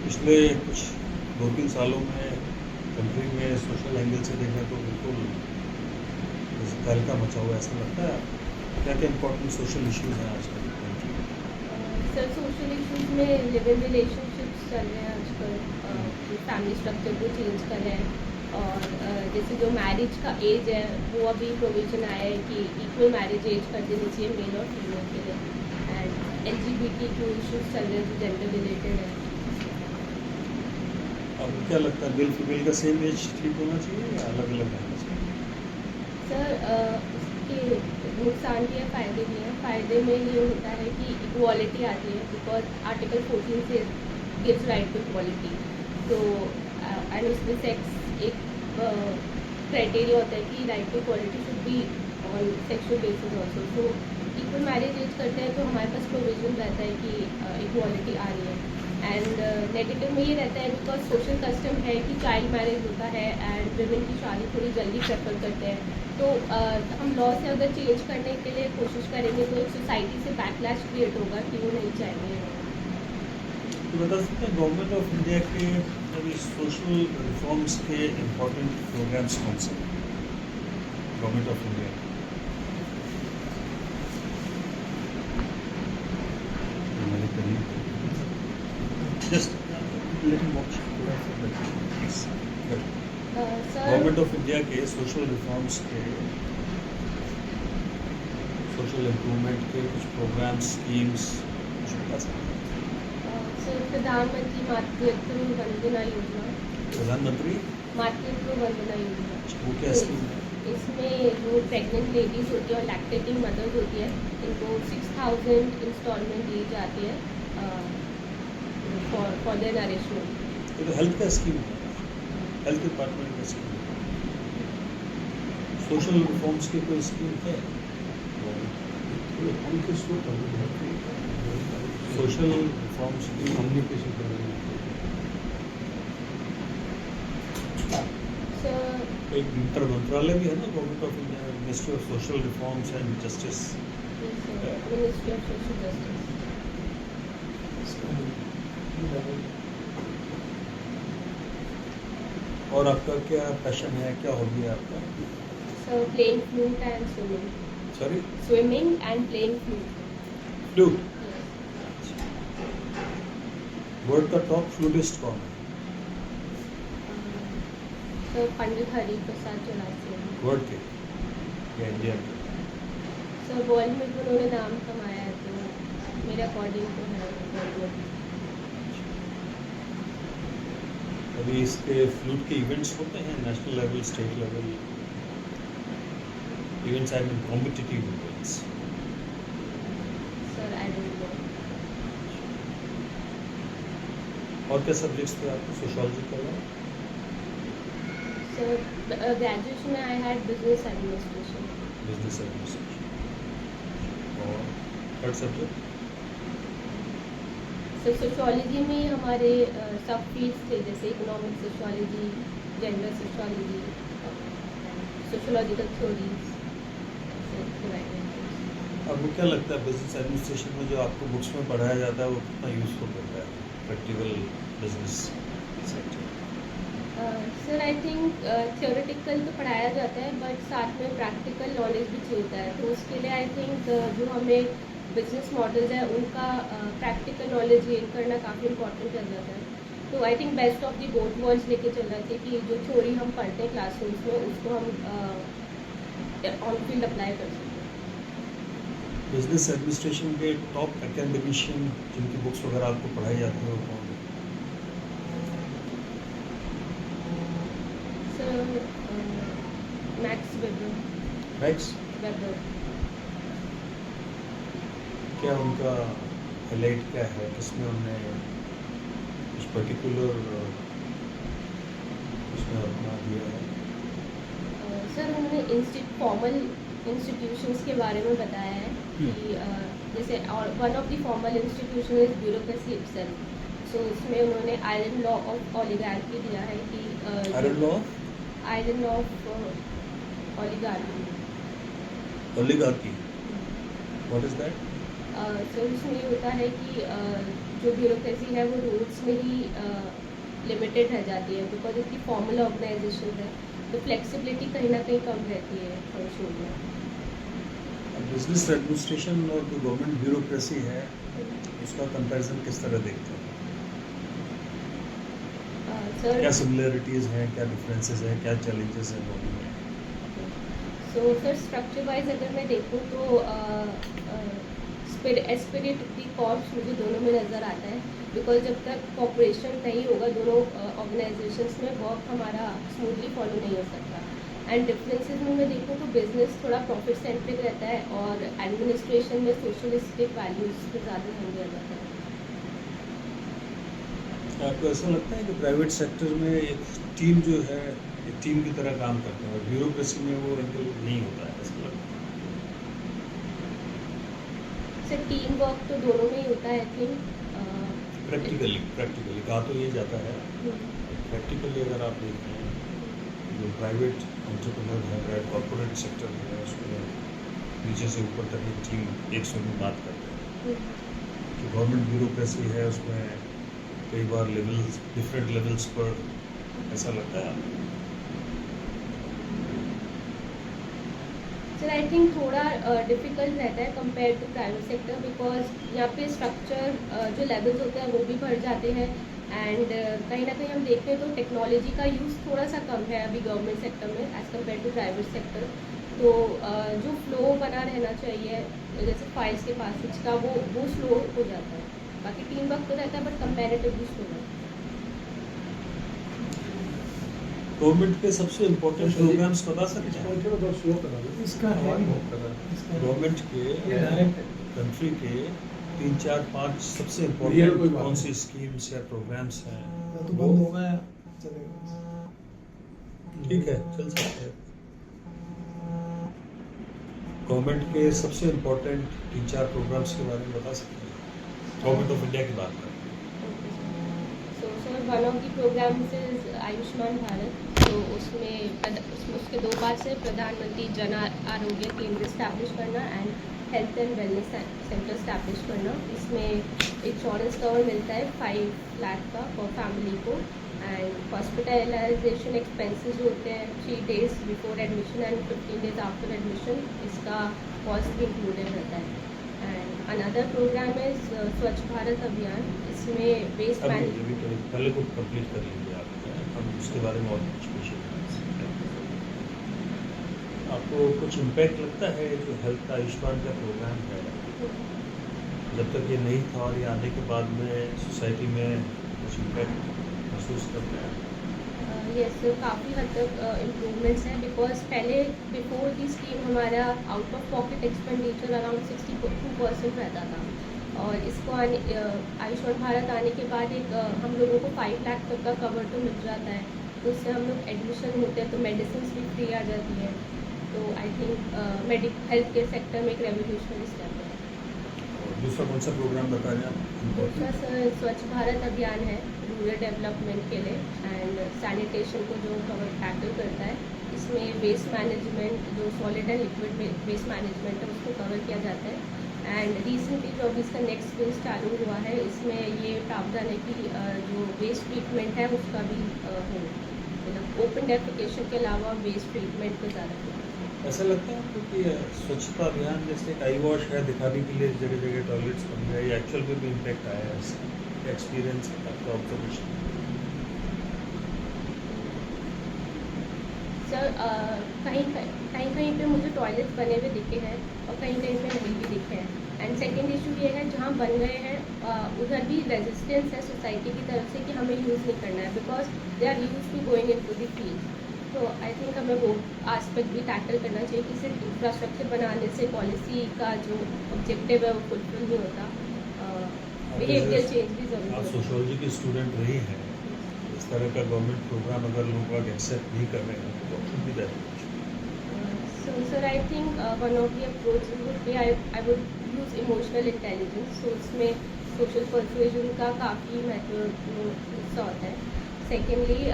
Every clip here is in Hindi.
पिछले कुछ 2-3 सालों में कंट्री में सोशल एंगल से देखें तो बिल्कुल जैसे तहलका मचा हुआ है, ऐसा लगता है। क्या क्या इम्पोर्टेंट सोशल इश्यूज हैं आजकल कंट्री में? सर सोशल इश्यूज में लिव इन रिलेशनशिप्स चल रहे हैं आजकल, फैमिली स्ट्रक्चर को चेंज कर रहे हैं। और जैसे जो मैरिज का एज है वो अभी प्रोविजन आया है कि इक्वल मैरिज एज कर देनी चाहिए मेल और फीमेल के लिए। एंड LGBTQ इश्यूज चल रहे हैं जो जेंडर रिलेटेड है। अब क्या लगता है मेल फीमेल का सेम एज ठीक होना चाहिए या अलग अलग रहना चाहिए? सर इसके नुकसान भी है, फ़ायदे भी हैं। फ़ायदे में ये होता है कि इक्वालिटी आती है, बिकॉज आर्टिकल 14 से गिव्स राइट टू इक्वालिटी। तो एंड उसमें सेक्स एक क्राइटेरिया होता है कि right to equality should be on sexual basis also. तो इक्वल मैरिज एज करते हैं तो हमारे पास प्रोविजन रहता है कि इक्वालिटी आ रही है। एंड नेगेटिव में ये रहता है बिकॉज सोशल कस्टम है कि चाइल्ड मैरिज होता है एंड विमेन की शादी थोड़ी जल्दी प्रेफर करते हैं। तो हम लॉ से अगर चेंज करने के लिए कोशिश करेंगे तो एक सोसाइटी से बैकलैश क्रिएट होगा कि वो नहीं चाहेंगे। तो बता सकते हैं गवर्नमेंट ऑफ इंडिया के अभी सोशल रिफॉर्म्स के इम्पोर्टेंट प्रोग्राम्स कौन से हैं गवर्नमेंट ऑफ इंडिया? हमारे करीब just let me watch please. Sir government of India के सोशल रिफॉर्म्स के सोशल इम्प्रूवमेंट के कुछ प्रोग्राम्स स्कीम्स कुछ बता सकते हैं? सर प्रधानमंत्री मातृत्व वंदना योजना, प्रधानमंत्री मातृत्व वंदना योजना। वो क्या तो स्कीम है? इसमें जो प्रेग्नेंट लेडीज़ होती है और लैक्टेटिंग मदर्स होती है इनको 6000 इंस्टॉलमेंट दी जाती है फॉर देयर नरिशमेंट। ये तो हेल्थ का स्कीम है, हेल्थ डिपार्टमेंट का स्कीम है। सोशल रिफॉर्म्स की कोई स्कीम है? सोशल रिफॉर्म्स की सर एक मंत्रालय भी है ना government of India, ministry of social reforms and justice. Ministry of social justice. और आपका क्या पैशन है, क्या हॉबी है आपका? Sir playing flute and swimming. Sorry? Swimming and playing flute. Flute. World का टॉप फ्लूटिस्ट कौन है? सर पंडित हरि प्रसाद चौरासी। वर्ल्ड के या इंडिया के? सर वर्ल्ड में भी उन्होंने नाम कमाया है तो मेरे अकॉर्डिंग तो है वर्ल्ड में। अभी इसके फ्लूट के इवेंट्स होते हैं national level, state level events, I mean competitive events. Sir I don't know. और क्या सब्जेक्ट्स थे आपको सोशोलॉजी का? सर ग्रेजुएशन में I had business administration. Business administration. और थर्ड सब्जेक्ट? सर सोशोलॉजी में हमारे सब फील्ड्स थे जैसे economic sociology, gender sociology, sociological theories. आपको क्या लगता है बिजनेस एडमिनिस्ट्रेशन में जो आपको बुक्स में पढ़ाया जाता है वो कितना यूजफुल होता है practical business sector? Sir I think theoretical तो पढ़ाया जाता है बट साथ में प्रैक्टिकल नॉलेज भी चाहिए है। तो उसके लिए आई थिंक जो हमें बिजनेस मॉडल्स है उनका प्रैक्टिकल नॉलेज गेन करना काफ़ी इंपॉर्टेंट हो जाता है। तो I think best of the both worlds लेके चल रहा था कि जो थ्योरी हम पढ़ते हैं क्लासरूम्स में उसको हम ऑन फील्ड अप्लाई कर सकते हैं। बिजनेस एडमिनिस्ट्रेशन के टॉप एकेडमिशियन जिनकी बुक्स वगैरह आपको पढ़ाई जाती है वो कौन है? Sir max weber. मैक्स? क्या उनका हाईलाइट क्या है, किसमें उन्होंने कुछ पर्टिकुलर उसमें अपना दिया है? सर उन्होंने फॉर्मल इंस्टीट्यूशंस के बारे में बताया है कि जैसे और one of the formal institution is bureaucracy itself. So इसमें उन्होंने आयरन लॉ ऑफ ओलिगार्की दिया है कि iron law? Iron law of oligarchy. Oligarchy, what is that? So इसमें ये होता है कि जो ब्यूरोक्रेसी है वो रूल्स में ही लिमिटेड रह जाती है, बिकॉज इतनी फॉर्मल ऑर्गेनाइजेशन है, तो फ्लेक्सिबिलिटी कहीं ना कहीं कम रहती है फंक्शन में। बिजनेस एडमिनिस्ट्रेशन और जो गवर्नमेंट ब्यूरोक्रेसी है उसका कंपैरिजन किस तरह देखते हैं? सर क्या सिमिलरिटीज़ हैं, क्या डिफरेंसेस हैं, क्या चैलेंजेस हैं दोनों में? सो सर स्ट्रक्चर वाइज अगर मैं देखूँ तो एस्पिरिट दी कॉर्प्स मुझे दोनों में नज़र आता है, बिकॉज जब तक कॉपरेशन नहीं होगा दोनों ऑर्गेनाइजेशंस में वर्क हमारा स्मूथली फॉलो नहीं हो सकता। एंड डिफरेंसेस में मैं देखूँ तो बिजनेस थोड़ा प्रॉफिट सेंट्रिक रहता है और एडमिनिस्ट्रेशन में सोशलिस्टिक वैल्यूज़ पे ज़्यादा ध्यान दिया जाता है। आपको ऐसा लगता है कि प्राइवेट सेक्टर में एक टीम जो है एक टीम की तरह काम करते हैं और ब्यूरोक्रेसी में वो एंगल नहीं होता है, ऐसा लगता है? सर टीम वर्क तो दोनों में ही होता है आई थिंक। प्रैक्टिकली कहा तो ये जाता है, प्रैक्टिकली अगर आप देखें जो प्राइवेट एंटरप्रेन्योर है, प्राइवेट कॉर्पोरेट सेक्टर है, उसमें नीचे से ऊपर तक एक टीम एक सुर में बात करते हैं। जो गवर्नमेंट ब्यूरोक्रेसी है उसमें कई बार लेवल्स डिफरेंट लेवल्स पर ऐसा लगता है। सर आई थिंक थोड़ा डिफ़िकल्ट रहता है compare to private sector, because यहाँ पे स्ट्रक्चर जो लेवल्स होते हैं वो भी बढ़ जाते हैं। एंड कहीं ना कहीं हम देखते हैं तो टेक्नोलॉजी का यूज़ थोड़ा सा कम है अभी गवर्नमेंट सेक्टर में as compared to private sector. तो जो फ्लो बना रहना चाहिए जैसे फाइल्स के पास का वो स्लो हो जाता है। बाकी टीम वर्क तो रहता है बट कंपेरेटिवली स्लो रहता है। गवर्नमेंट के सबसे इम्पोर्टेंट प्रोग्राम्स बता सकते हैं? इसका है गवर्नमेंट के ये डायरेक्ट है। कंट्री के 3, 4, 5 सबसे Real इम्पोर्टेंट कोई बात कौन नहीं। सी स्कीम्स या प्रोग्राम्स हैं? तो बंद होगा या चलेगा? ठीक है, चल सकते हैं। गवर्नमेंट के सबसे इम्पोर्टेंट 3, 4 प्रोग्राम्स के बारे में बता सकते हैं? गवर्नमेंट ऑफ इंडिया की बात करते हैं। So sir one of the programmes is Ayushman Bharat. तो उसमें उसके 2 पार्ट्स है, प्रधानमंत्री जन आरोग्य केंद्र स्टैब्लिश करना and health and wellness centre establish करना। इसमें इंश्योरेंस कवर मिलता है 5 लाख का पर फैमिली को। एंड हॉस्पिटलाइजेशन एक्सपेंसेस जो होते हैं 3 days before admission and 15 days after admission, इसका कॉस्ट भी इंक्लूडेड रहता है। एंड अनदर प्रोग्राम इज स्वच्छ भारत अभियान। इसमें वेस्ट अभी मैनेजमेंट अभी तो पहले को कंप्लीट कर लीजिए आप, हम उसके बारे में और कुछ पूछेंगे। आपको कुछ इम्पैक्ट लगता है जो हेल्थ का आयुष्मान का प्रोग्राम है, जब तक ये नहीं था और ये आने के बाद में सोसाइटी में कुछ इम्पैक्ट महसूस करते हैं? यस सर, काफ़ी हद तक इम्प्रूवमेंट्स हैं, बिकॉज पहले बिफोर दी स्कीम हमारा out of pocket expenditure around 62% रहता था। और इसको आयुष्मान भारत आने के बाद एक हम लोगों को 5 लाख तक का कवर तो मिल जाता है, तो उससे हम लोग एडमिशन होते हैं तो मेडिसिन भी फ्री आ जाती है। तो I think health care sector में एक रेवोल्यूशनरी स्टेप है। और दूसरा कौन सा प्रोग्राम बता रहे हैं आप? दूसरा सर स्वच्छ भारत अभियान है रूरल डेवलपमेंट के लिए एंड सैनिटेशन को जो कवर टैकल करता है। इसमें वेस्ट मैनेजमेंट जो solid and liquid waste management है उसको कवर किया जाता है। एंड रिसेंटली जो अभी इसका नेक्स्ट फेज चालू हुआ है, इसमें ये प्रावधान है कि जो वेस्ट ट्रीटमेंट है उसका भी हो, मतलब ओपन डेफिकेशन के अलावा वेस्ट ट्रीटमेंट को ज़्यादा। ऐसा लगता है आपको कि स्वच्छता अभियान जैसे एक आई वॉश है दिखाने के लिए जगह जगह टॉयलेट्स बन गए, या एक्चुअल में भी इम्पैक्ट आया है इसका? एक्सपीरियंस आपका ऑब्जर्वेशन? सर कहीं पे मुझे टॉयलेट्स बने हुए दिखे हैं और कहीं पे नहीं भी दिखे हैं। एंड सेकेंड इशू ये है जहाँ बन गए हैं उधर भी रेजिस्टेंस है सोसाइटी की तरफ से कि हमें यूज़ नहीं करना है, because they are used to going into the field. तो आई थिंक हमें वो आस्पेक्ट भी टैकल करना चाहिए कि सिर्फ इंफ्रास्ट्रक्चर बनाने से पॉलिसी का जो ऑब्जेक्टिव है वो फुलफिल नहीं होता, बिहेवियर चेंज भी ज़रूरी आप है। सोशियोलॉजी की स्टूडेंट रही हैं, इस तरह का गवर्नमेंट प्रोग्राम अगर लोग एक्सेप्ट नहीं कर रहे हैं तो should be that. So, sir, I think one of the approaches would be I would use emotional intelligence. So, उसमें social persuasion का काफ़ी महत्वपूर्ण हिस्सा होता है। सेकेंडली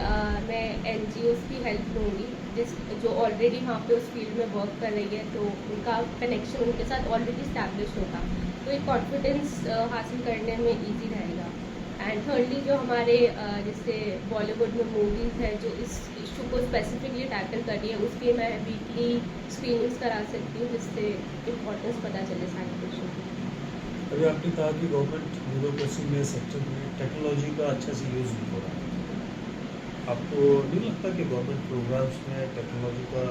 मैं NGOs की हेल्प लूँगी जो ऑलरेडी वहाँ पे उस फील्ड में वर्क कर रही है, तो उनका कनेक्शन उनके साथ ऑलरेडी इस्टेब्लिश होगा। तो एक कॉन्फिडेंस हासिल करने में इजी रहेगा। एंड थर्डली जो हमारे जैसे बॉलीवुड में मूवीज़ है जो इस इशू को स्पेसिफिकली टैकल कर रही है, उसकी मैं वीकली स्क्रीनिंग्स करा सकती हूँ, जिससे इम्पोर्टेंस पता चले साइंस इशू की। अभी आपने कहा कि गवर्नमेंट ब्यूरोक्रेसी में सेक्टर में टेक्नोलॉजी का अच्छा से यूज़ नहीं हो रहा है। आपको नहीं लगता कि गवर्नमेंट प्रोग्राम्स में टेक्नोलॉजी का,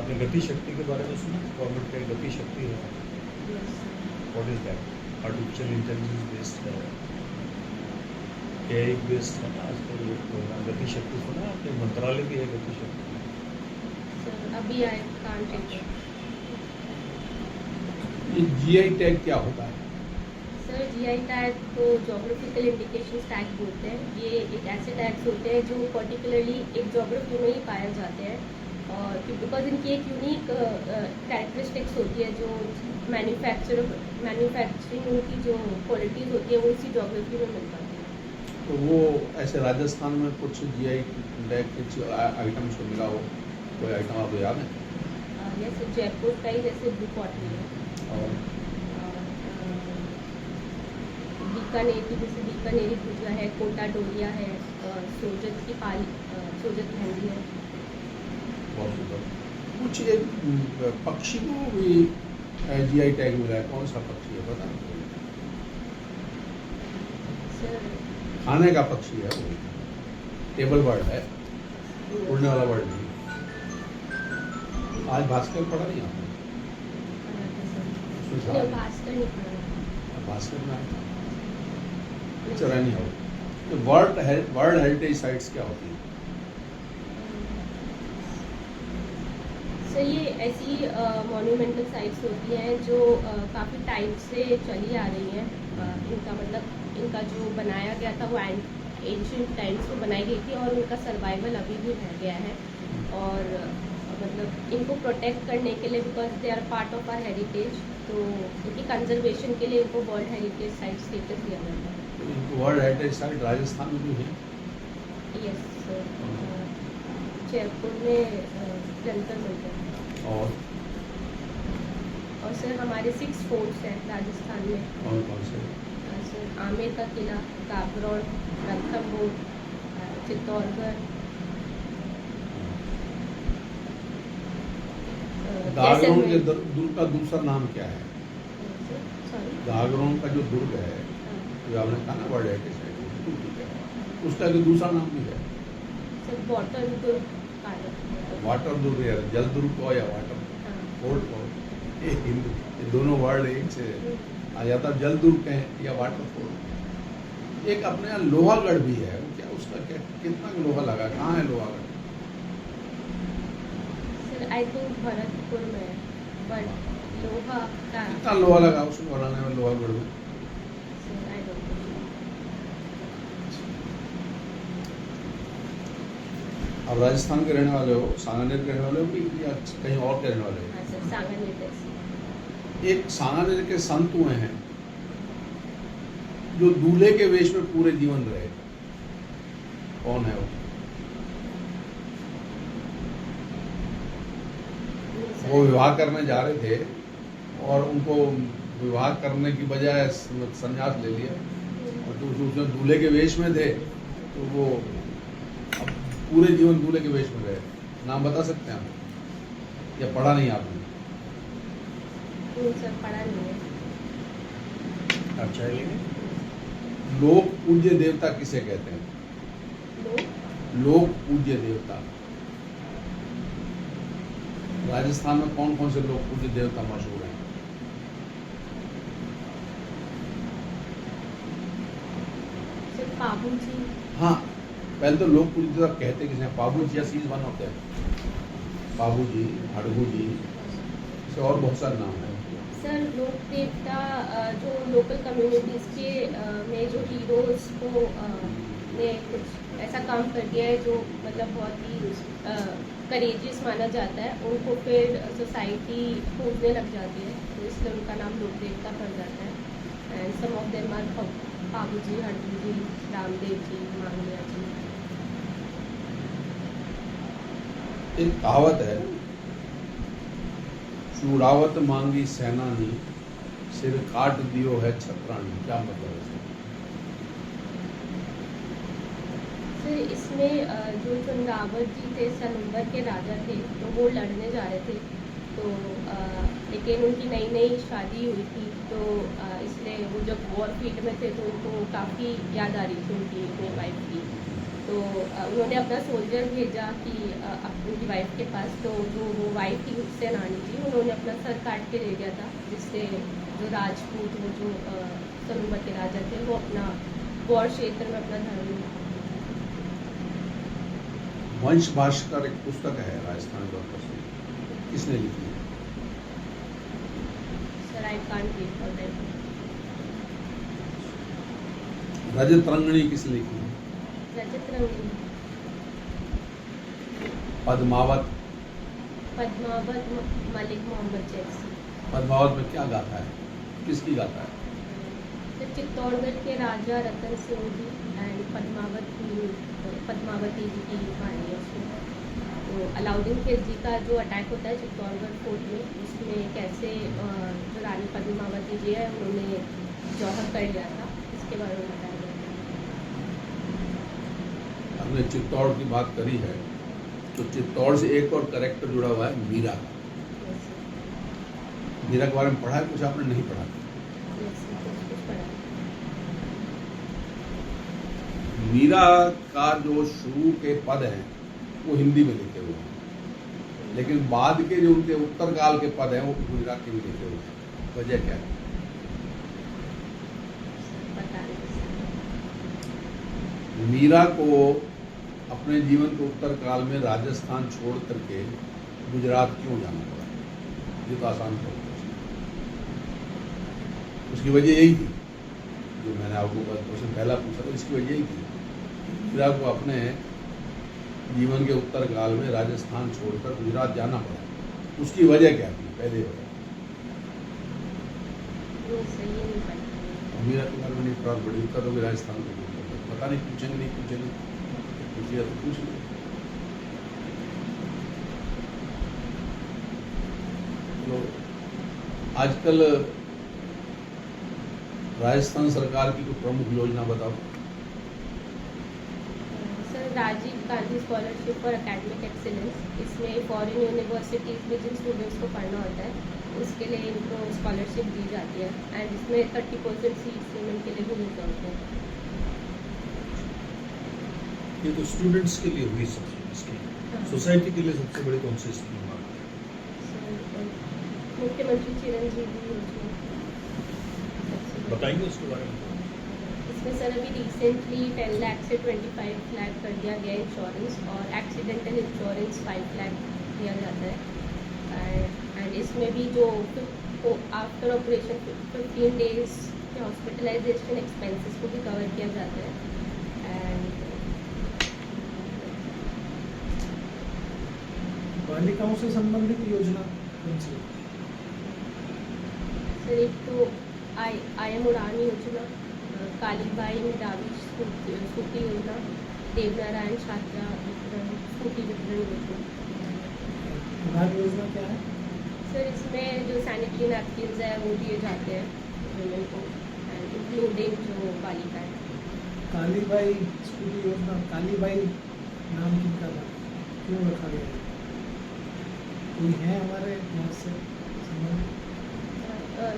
आपने गति शक्ति के बारे में सुना? गवर्नमेंट का एक गति शक्ति है, what is that? Artificial intelligence based है, एआई बेस्ड है ना आजकल ये प्रोग्राम। गति शक्ति सुना आपने? मंत्रालय की है गति शक्ति। सर अभी आई कांट टेक। ये जीआई टैग क्या होता है? सर जीआई टैग को जोग्राफिकल इंडिकेशन टैग बोलते हैं। ये एक ऐसे टैग्स होते हैं जो पर्टिकुलरली एक जोग्राफी में ही पाए जाते हैं, और बिकॉज इनकी एक यूनिक कैरेक्टरिस्टिक्स होती है, जो मैन्युफैक्चरिंग उनकी जो क्वालिटीज़ होती है वो इसी जोग्राफी में मिल जाती है। तो वो ऐसे राजस्थान में कुछ जीआई टैग कुछ आइटम्स को मिला हो, कोई आइटम आपको याद है? जैसे जयपुर का ही जैसे ब्लू कॉटन है, और बीकानेर की जैसे बीकानेरी भुजिया है, कोटा डोलिया है, सोजत की सोजत मेहंदी है। बहुत सुंदर। कुछ एक पक्षी को भी जीआई टैग मिला है, कौन सा पक्षी है पता नहीं? सर खाने का पक्षी है वो, टेबल बर्ड है, उड़ने वाला बर्ड नहीं। आज भास्कर पढ़ा नहीं आपने? उसमें था? नहीं, भास्कर नहीं पढ़ा। भास्कर में आया था। चला नहीं हो। तो वर्ल्ड हेरिटेज साइट्स क्या होती है? सर ये ऐसी मॉन्यूमेंटल साइट्स होती हैं जो काफ़ी टाइम से चली आ रही हैं। इनका मतलब इनका जो बनाया गया था वो एंशिएंट टाइम्स में बनाई गई थी, और उनका सर्वाइवल अभी भी रह गया है। और मतलब इनको प्रोटेक्ट करने के लिए, because they are part of our heritage, तो इनकी कंजर्वेशन के लिए इनको वर्ल्ड हेरिटेज साइट स्टेटस दिया जाता है। वर्ल्ड हेरिटेज साइट राजस्थान में भी है? यस सर, जयपुर में जंतर मंतर है। और सर हमारे 6 फोर्ट्स हैं राजस्थान में। कौन से? सर आमेर का किला, काबरौन, रणथंभौर, चित्तौड़गढ़, गागरोन के दुर्ग का दूसरा नाम क्या है? सॉरी, गागरोन का जो दुर्ग है, जो आपने कहा ना वर्ल्ड हेरिटेज साइट, उसका जो दूसरा नाम भी है? सर वाटर दुर्ग, वाटर दुर्ग है, जल दुर्ग को या वाटर फोर्ट को, ये दोनों वर्ड एक से आ जाता। जल दुर्ग कहें या वाटर फोर्ट। एक अपने यहाँ लोहागढ़ भी है, वो क्या उसका क्या कितना लोहा लगा, कहाँ है Lohagarh? Sir I think Bharatpur में है, बट लोहा का कितना लोहा लगा उसको बनाने में लोहागढ़ में? Sir I don't know. आप राजस्थान के रहने वाले हो, सांगानेर के रहने वाले हो कि या कहीं और के रहने वाले हो? हाँ सर, सांगानेर तहसील। एक सांगानेर के संत हुए हैं जो दूल्हे के वेश में पूरे जीवन रहे, कौन है वो? वो विवाह करने जा रहे थे और उनको विवाह करने की बजाय संन्यास ले लिया, और जो उसमें दूल्हे के वेश में थे तो वो अब पूरे जीवन दूल्हे के वेश में रहे। नाम बता सकते हैं आप या पढ़ा नहीं आपने? सर पढ़ा नहीं है। अच्छा है लेकिन लोक पूज्य देवता किसे कहते हैं? लोक पूज्य देवता। राजस्थान में कौन कौन से लोक पूज्य देवता मशहूर हैं? सर पाबू जी। हाँ, पहले तो लोक पूज्य देवता कहते किसे हैं? पाबू जी या सीज वन होते हैं। पाबू जी, हड़गू जी, ऐसे और बहुत सारे नाम हैं। सर लोक देवता जो लोकल कम्युनिटीज़ के में जो हीरोज़ को ने कुछ ऐसा काम कर दिया है जो मतलब बहुत ही करेजियस माना जाता है, उनको फिर सोसाइटी पूजने लग जाती है, तो इसलिए उनका नाम लोक देवता पड़ जाता है। And some of them are Pabu ji, Hadgu ji, Ramdev ji, Mangliya ji. एक कहावत है, चूड़ावत मांगी सेनानी सिर काट दियो है छत्राणी, क्या मतलब है इसका? सर इसमें जो चंद्रावत जी थे सनम्बर के राजा थे, तो वो लड़ने जा रहे थे, तो लेकिन उनकी नई नई शादी हुई थी, तो इसलिए वो जब वॉर फील्ड में थे तो उनको काफ़ी याद आ रही थी उनकी अपनी वाइफ की, तो उन्होंने अपना सोल्जर भेजा कि उनकी वाइफ के पास, तो जो वो वाइफ थी उससे रानी जी, उन्होंने अपना सर काट के ले गया था, जिससे जो राजपूत वो जो सनम्बर के राजा थे वो अपना वॉर क्षेत्र में अपना धर्म। वंश भास्कर एक पुस्तक है राजस्थान का, किसने लिखी है? Sir I can't read for that. Rajatarangini किसने लिखी है? रजत रंगनी, पद्मावत, पद्मावत मलिक मोहम्मद जैसी। पद्मावत में क्या गाथा है, किसकी गाथा है? तो चित्तौड़गढ़ के राजा रतन सिंह जी एंड पद्मावती जी की कहानी है उसमें, तो अलाउद्दीन खिलजी का जो अटैक होता है चित्तौड़गढ़ फोर्ट में, उसमें कैसे जो रानी पद्मावती जी है उन्होंने जौहर कर लिया था, इसके बारे में बताया गया है। हमने चित्तौड़ की बात करी है, तो चित्तौड़ से एक और कैरेक्टर जुड़ा हुआ है, मीरा का। Yes, sir. मीरा के बारे में पढ़ा है कुछ, आपने नहीं पढ़ा? Yes, sir. कुछ पढ़ा है। मीरा का जो शुरू के पद हैं वो हिंदी में लिखे हुए हैं, लेकिन बाद के जो उनके उत्तर काल के पद हैं वो गुजराती में लिखे हुए हैं। वजह क्या है? पता नहीं सर। मीरा को अपने जीवन के उत्तर काल में राजस्थान छोड़ करके गुजरात क्यों जाना पड़ा? ये तो आसान प्रश्न है। उसकी वजह यही थी जो मैंने आपको क्वेश्चन पहला पूछा था, इसकी वजह यही थी। मीरा को अपने जीवन के उत्तर काल में राजस्थान छोड़कर गुजरात जाना पड़ा, उसकी वजह क्या थी? पहले बताओ। नहीं सही नहीं पता। मीरा के बारे में नहीं पढ़ा, बड़ी उत्तर होगी राजस्थान को पता नहीं, पूछेंगे नहीं पूछेंगे, पूछिए तो पूछ लो। तो आजकल राजस्थान सरकार की कोई प्रमुख योजना बताओ। Sir Rajiv Gandhi scholarship for academic excellence, इसमें फॉरेन यूनिवर्सिटीज़ में जिन स्टूडेंट्स को पढ़ना होता है उसके लिए इनको स्कॉलरशिप दी जाती है, एंड इसमें 30% सीट्स वुमेन के लिए भी मिल जाते हैं। ये तो स्टूडेंट्स के लिए हुई सबसे स्कीम, सोसाइटी के लिए सबसे बड़ी कौन सी स्कीम है? मुख्यमंत्री चिरंजीवी योजना बताइए उसके बारे में। इसमें सर अभी रिसेंटली 10 लाख से 25 लाख कर दिया गया इंश्योरेंस, और एक्सीडेंटल इंश्योरेंस 5 लाख दिया जाता है, एंड इसमें भी जो आफ्टर ऑपरेशन 15 डेज के हॉस्पिटलाइजेशन एक्सपेंसेस को भी कवर किया जाता है। एंड बालिकाओं से संबंधित योजना कौन सी है? सर एक तो आई एम उड़ान योजना, कालीबाई मेधावी स्कूटी योजना, देवनारायण छात्रा वितरण स्कूटी वितरण योजना। उड़ान योजना क्या है? सर इसमें जो सैनिटरी नैपकिन्स है वो दिए जाते हैं वुमेन को, एंड इंक्लूडिंग जो बालिका है। कालीबाई स्कूटी योजना, कालीबाई नाम किनका था, क्यों रखा गया है? कोई है हमारे यहाँ से संबंधित?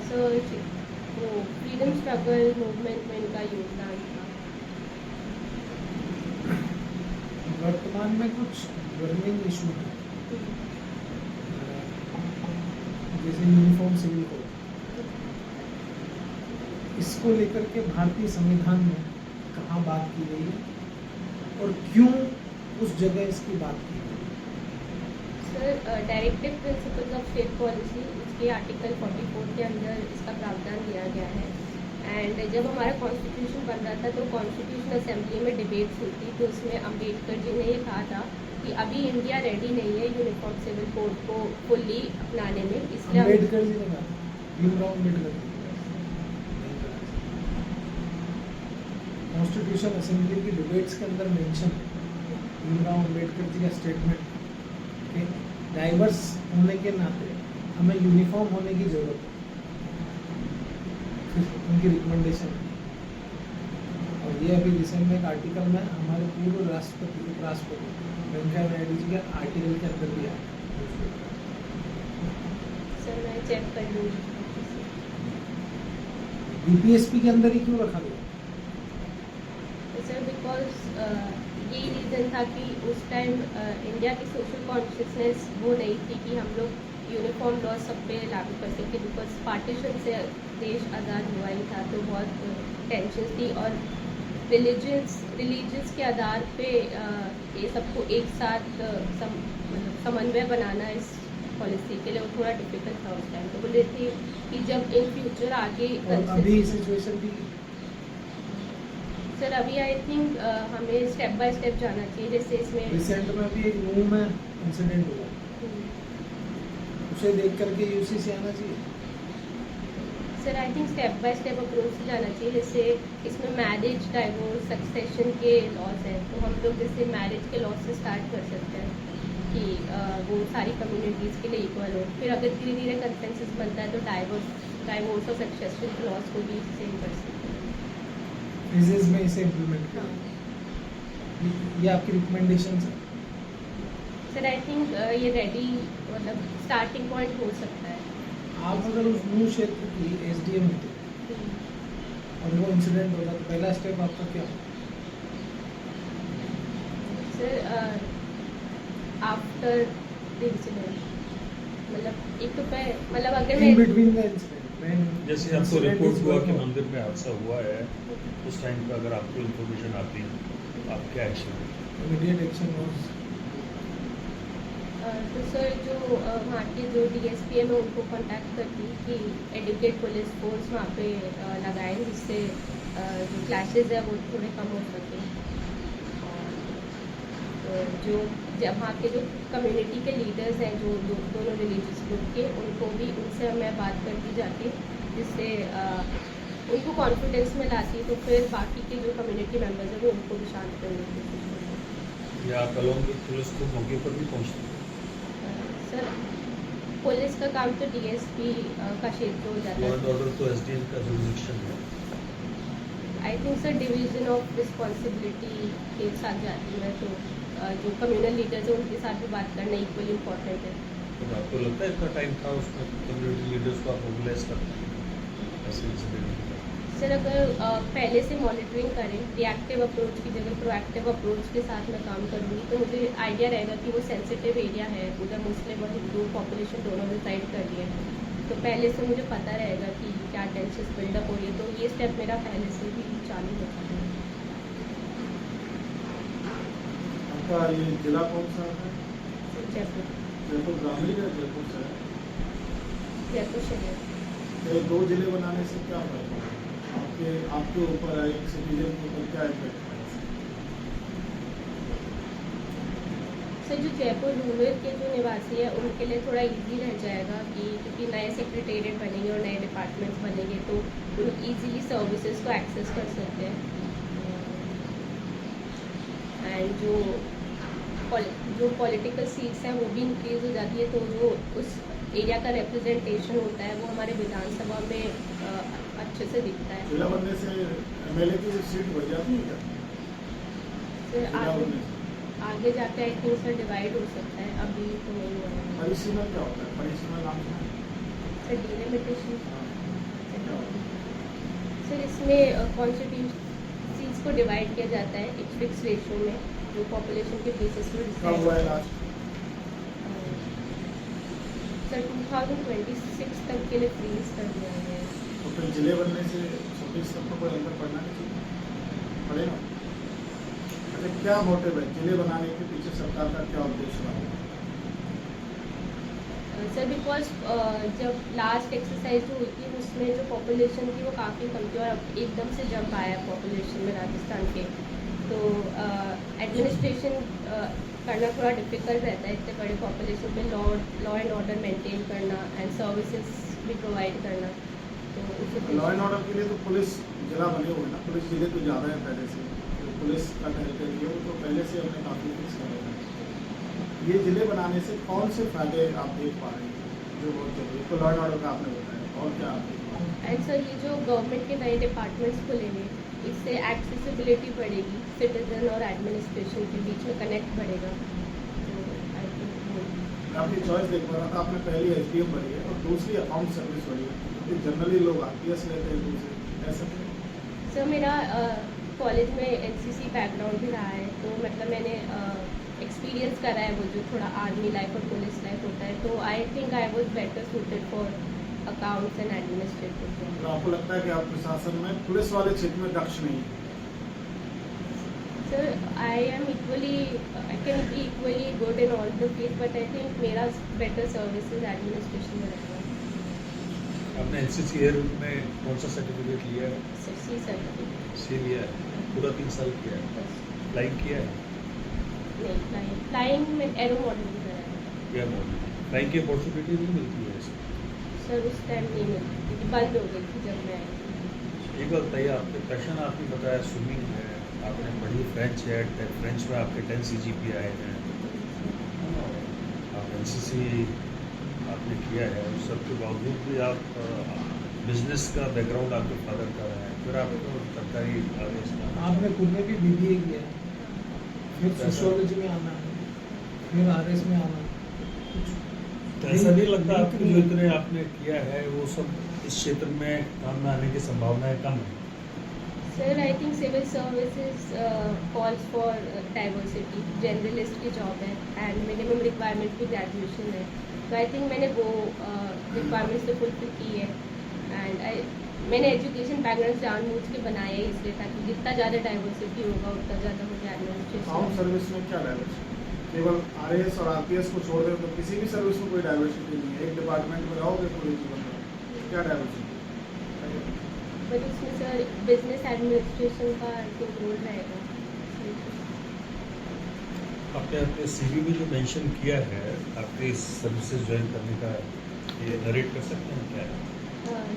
सर वो फ्रीडम स्ट्रगल मूवमेंट में इनका योगदान था। वर्तमान में कुछ बर्निंग इशू है, जैसे यूनिफॉर्म सिविल कोड, इसको लेकर के भारतीय संविधान में कहाँ बात की गई है और क्यों उस जगह इसकी बात की गई? Sir directive principles of state policy, इसके आर्टिकल 44 के अंदर इसका प्रावधान दिया गया है, एंड जब हमारा कॉन्स्टिट्यूशन बन रहा था तो कॉन्स्टिट्यूशन असेंबली में डिबेट्स हुई थी, तो उसमें अम्बेडकर जी ने ये कहा था कि अभी इंडिया रेडी नहीं है यूनिफॉर्म सिविल कोड को फुल्ली अपनाने में, इसलिए अम्बेडकर जी ने कहा, भीमराव अम्बेडकर जी। कॉन्स्टिट्यूशन असेंबली की डिबेट्स के अंदर मेंशन भीमराव अम्बेडकर जी का स्टेटमेंट कि डाइवर्स होने के नाते हमें यूनिफॉर्म होने की जरूरत है। उनकी रिकमेंडेशन। और ये अभी रिसेंट में एक आर्टिकल में हमारे पूर्व राष्ट्रपति उपराष्ट्रपति वेंकैया नायडू जी के आर्टिकल के अंदर भी आया। सर मैं चेक कर लूँगी। बीपीएसपी के अंदर ही क्यों रखा गया? सर बिकॉज यही रीज़न था कि उस टाइम इंडिया की सोशल कॉन्शियसनेस वो नहीं थी कि हम लोग यूनिफॉर्म लॉ सब पे लागू कर सके, बिकॉज पार्टीशन से देश आज़ाद हुआ ही था, तो बहुत टेंशन थी। और रिलीजियस के आधार पे ये सबको एक साथ समन्वय बनाना इस पॉलिसी के लिए वो थोड़ा डिफिकल्ट था उस टाइम। तो बोले थे कि जब इन फ्यूचर आगे और अभी सिचुएशन भी सर अभी आई थिंक हमें स्टेप बाय स्टेप जाना चाहिए। जैसे इसमें रिसेंट में भी एक नूह में इंसिडेंट हुआ, उसे देख करके यूसीसी आना चाहिए। Sir I think step by step approach से जाना चाहिए। जैसे इसमें मैरिज, डाइवोर्स, सक्सेशन के लॉज हैं, तो हम लोग जैसे मैरिज के लॉज से स्टार्ट कर सकते हैं कि वो सारी कम्युनिटीज़ के लिए इक्वल हो। फिर अगर धीरे धीरे कंसेंसस बनता है तो डाइवोर्स और सक्सेशन के लॉज को भी सेम कर सकते हैं। फेजेस में इसे इम्प्लीमेंट करें। ये आपकी रिकमेंडेशन है? सर आई थिंक ये रेडी मतलब स्टार्टिंग पॉइंट हो सकता है। आप अगर उस नूह क्षेत्र की एसडीएम होते और वो इंसिडेंट होता तो पहला स्टेप आपका क्या होता? सर आफ्टर द इंसिडेंट मतलब एक तो मतलब अगर इन मैं बिटवीन द इंसिडेंट जैसे आपको रिपोर्ट हुआ कि मंदिर में हादसा हुआ है, उस टाइम पे अगर आपको इन्फॉर्मेशन आती है तो आप क्या एक्शन लेंगे? इमीडिएट एक्शन वाज तो सर जो वहाँ के जो डीएसपी है मैं उनको कांटेक्ट करती कि एडुकेट पुलिस फोर्स वहाँ पे लगाएं, जिससे जो क्लैशेज है वो थोड़े कम हो सके। और जो वहाँ के जो कम्युनिटी के लीडर्स हैं जो दोनों रिलीजियस ग्रुप के, उनको भी उनसे मैं बात करती जाती, जिससे उनको कॉन्फिडेंस में लाती, तो फिर बाकी के जो कम्युनिटी मेंबर्स हैं वो उनको भी शांत करने की कोशिश करती। या आप अलोंग विद पुलिस को मौके पर भी पहुँचते हैं? सर पुलिस का काम तो डीएसपी का क्षेत्र हो जाता लॉ एंड है। ऑर्डर तो एसडीएम का जुरिडिक्शन है। I think sir division of responsibility के साथ जाती है, तो जो कम्युनल लीडर्स हैं उनके साथ भी बात करना इक्वली इम्पॉर्टेंट है। तो आपको लगता है इतना टाइम था उसमें कम्युनिटी लीडर्स को आप मोबिलाइज करते हैं ऐसे इंसिडेंट? सर अगर पहले से मॉनिटरिंग करें, रिएक्टिव अप्रोच की जगह प्रोएक्टिव अप्रोच के साथ मैं काम करूँगी, तो मुझे आइडिया रहेगा कि वो सेंसिटिव एरिया है, उधर मुस्लिम और हिंदू पॉपुलेशन दोनों रिसाइड कर रही है, तो पहले से मुझे पता रहेगा कि क्या टेंशन बिल्डअप हो रही है, तो ये स्टेप मेरा पहले से भी चालू होता है। आपका ये जिला कौन सा है? जयपुर जयपुर ग्रामीण या जयपुर शहर? जयपुर शहर। ये दो जिले बनाने से क्या फायदा है? आपके ऊपर है, एक सिटीजन के ऊपर क्या इफेक्ट है? सर जो जयपुर रूरल के जो निवासी है उनके लिए थोड़ा इजी रह जाएगा कि क्योंकि नए सेक्रेटेरिएट बनेंगे और नए डिपार्टमेंट्स बनेंगे, तो लोग इजीली सर्विसेज को एक्सेस कर सकते हैं। एंड जो पॉलिटिकल सीट्स हैं वो भी इंक्रीज हो जाती है, तो जो उस एरिया का रिप्रेजेंटेशन होता है वो हमारे विधानसभा में अच्छे से दिखता है। जिला बनने से एमएलए की सीट बढ़ जाती है क्या? सर जिला बनने से आगे जाके आई थिंक सर डिवाइड हो सकता है, अभी तो नहीं हुआ है। परिसीमन क्या होता है? परिसीमन नाम सुना है? सर डिलिमिटेशन क्या होता है? सर इसमें कॉन्स्टिट्यूंसीज को डिवाइड किया जाता है एक फिक्स रेशियो में, जो पॉपुलेशन के बेसिस में कब हुआ है डिसाइड। लास्ट? सर 2026 तक के लिए फ्रीज कर दिया गया है। तो फिर जिले बनने से 26 तक तो कोई अंतर पड़ना नहीं चाहिए, पड़ेगा? अच्छा, क्या मोटिव है जिले बनाने के पीछे? सरकार का क्या उद्देश्य रहा? सर बिकॉज जब लास्ट एक्सरसाइज जो हुई थी उसमें जो पॉपुलेशन थी वो काफ़ी कम थी, और अब एकदम से जंप आया पॉपुलेशन में राजस्थान के, तो एडमिनिस्ट्रेशन करना थोड़ा डिफिकल्ट रहता है इतने बड़े पॉपुलेशन पे, लॉ एंड ऑर्डर मेंटेन करना एंड सर्विसेज भी प्रोवाइड करना। तो उसी लॉ एंड ऑर्डर के लिए तो पुलिस जिला बने हुए हैं ना, पुलिस जिले तो ज़्यादा है पहले से, तो पुलिस का टेरिटरी तो पहले से हमने काफ़ी फिक्स कर रखा है। ये जिले बनाने से कौन से फायदे आप देख पा रहे हैं जो बहुत जरूरी? तो लॉ एंड ऑर्डर का आपने बताया, और क्या आप देख पा रहे हैं? एंड सर ये जो गवर्नमेंट के नए डिपार्टमेंट्स खुलेंगे इससे एक्सेसिबिलिटी बढ़ेगी, सिटीजन और एडमिनिस्ट्रेशन के बीच में कनेक्ट बढ़ेगा। तो आई थिंक मैं आपकी चॉइस देख पा रहा था, आपने पहली SDM भरी है और दूसरी अकाउंट सर्विस भरी है, क्योंकि जनरली लोग RPS लेते हैं दूसरे, ऐसा सर मेरा कॉलेज में NCC बैकग्राउंड भी रहा है, तो मतलब मैंने एक्सपीरियंस करा है वो जो थोड़ा आर्मी लाइफ और पुलिस लाइफ होता है, तो I think I was better suited for accounts and administrative. तो आपको लगता है कि आप प्रशासन में पुलिस वाले क्षेत्र में दक्ष नहीं है? Sir I can be equally good in all the field, but I think मेरा बेटर सर्विसेज एडमिनिस्ट्रेशन में रहता है। आपने NCC एयर में कौन सा सर्टिफिकेट लिया है? सी सर्टिफिकेट सी लिया है, पूरा 3 साल किया है, फ्लाइंग किया है, नहीं, फ्लाइंग में एरो मॉडलिंग करा है। क्या मॉडल फ्लाइंग की अपॉर्चुनिटी नहीं मिलती है इसमें। सर उस टाइम नहीं मिली क्योंकि बंद हो गई थी जब मैं आई थी। एक बात बताइए, आपके पैशन आपने बताया स्विमिंग है, आपने पढ़ी फ्रेंच है, फ्रेंच में आपके 10 CGPA आए हैं, आप NCC आपने किया है, उस सब के बावजूद भी आप बिजनेस का बैकग्राउंड आपके फादर का रहा है, फिर आपको सरकारी आगे आपने खुद में भी BBA किया है, फिर सोशियोलॉजी में आना है, फिर RS में आना है। तो ऐसा नहीं लगता आपको जो इतने आपने किया है वो सब इस क्षेत्र में काम में आने की संभावनाएं कम है? Sir I think civil services calls for diversity, generalist की जॉब है एंड मिनिमम रिक्वायरमेंट भी ग्रेजुएशन है, तो आई थिंक मैंने वो रिक्वायरमेंट्स तो फुलफिल की है। एंड मैंने एजुकेशन बैकग्राउंड जानबूझ के बनाया है इसलिए ताकि जितना ज़्यादा डाइवर्सिटी होगा उतना ज़्यादा मुझे अकाउंट एडमिनिस्ट्रेशन। सर्विस में क्या डाइवर्सिटी? केवल RAS और RPS को छोड़ दें तो किसी भी सर्विस में कोई डाइवर्सिटी नहीं है, एक डिपार्टमेंट में रहोगे पूरे जीवन में, क्या डाइवर्सिटी? बट उसमें सर बिजनेस एडमिनिस्ट्रेशन का जो रोल रहेगा। आपने अपने CV में जो मेंशन किया है आपके सर्विसेज ज्वाइन करने का, ये नरेट कर सकते हैं क्या है?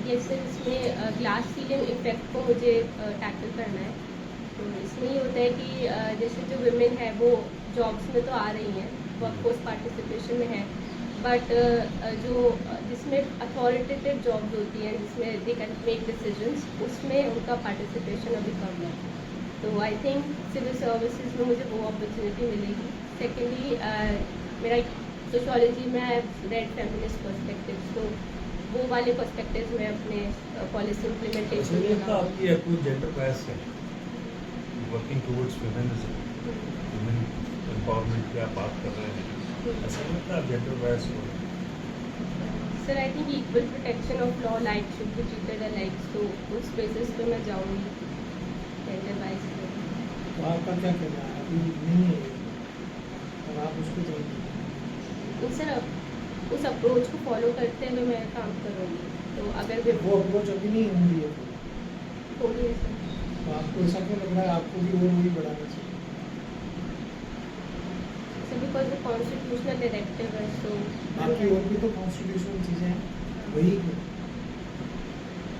ये सर इसमें ग्लास सीलिंग इफेक्ट को मुझे टैकल करना है। तो इसमें ये होता है कि जैसे जो विमेन है वो जॉब्स में तो आ रही हैं, वर्कफोर्स पार्टिसिपेशन में है, बट जो जिसमें अथॉरिटेटिव जॉब्स होती हैं जिसमें दे कैन मेक डिसीजंस, उसमें उनका पार्टिसिपेशन अभी कम है। तो आई थिंक सिविल सर्विसेज में मुझे वो अपॉर्चुनिटी मिलेगी। सेकेंडली मेरा सोशियोलॉजी में रेड फेमिनिस्ट पर्सपेक्टिव, तो वो वाले पर्सपेक्टिव में अपने पॉलिसी ऐसा नहीं लगता इम्प्लीमेंटेशन आपकी अपनी जेंडर बायस है, working towards feminism, women empowerment की आप बात कर रहे हैं, ऐसा नहीं लगता आप जेंडर बायस हो? Sir I think equal protection of law like should be treated alike, तो उस बेसिस पे मैं जाऊँगी जेंडर वाइज। तो आपका क्या कहना है? अभी नहीं है और आप उसको चाहिए, सर उस अप्रोच को फॉलो करते हुए मैं काम करूँगी, तो अगर वो अप्रोच अभी नहीं होंगी है, थोड़ी तो आपको ऐसा क्यों लग रहा है आपको भी और वही बढ़ाना चाहिए? Sir because the constitutional directive है, तो बाकी और भी तो कॉन्स्टिट्यूशनल चीज़ें हैं, वही क्यों?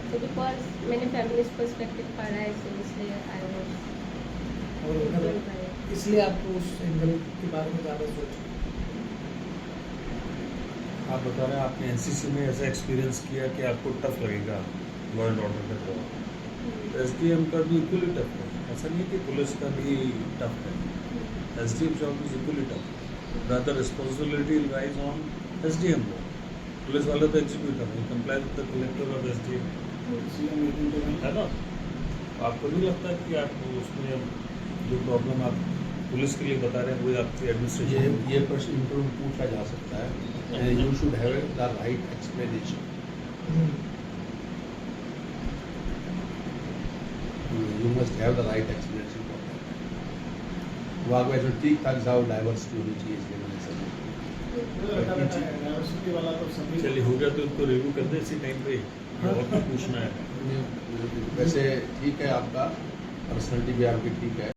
तो बिकॉज मैंने फेमिनिस्ट पर्सपेक्टिव पढ़ा है, सो इसलिए आई वाज और अगर इसलिए आपको उस एंगल के बारे में ज़्यादा सोच, आप बता रहे हैं आपने NCC में ऐसा एक्सपीरियंस किया कि आपको टफ लगेगा लॉ एंड ऑर्डर का जॉब, SDM का भी इक्वली टफ है, ऐसा नहीं है कि पुलिस का भी टफ है, SDM job is equally tough, the responsibility lies on SDM, police वाले तो एग्जीक्यूटर है, comply with the collector of SDM, है ना? आपको नहीं लगता कि आप उसमें जो प्रॉब्लम आप पुलिस के लिए बता रहे हैं वही आपकी एडमिनिस्ट्रेशन? ये प्रश्न इंटरव्यू पूछा जा सकता है। You should have the right explanation, you must have the right explanation for that. वो आपको ऐसा ठीक ठाक साहब डाइवर्सिटी होनी चाहिए इसके वजह से। डाइवर्सिटी वाला तो सभी चलिए हो गया, तो उसको रिव्यू कर दे इसी टाइम पे, और कुछ पूछना है? वैसे ठीक है, आपका पर्सनैलिटी भी आपकी ठीक है।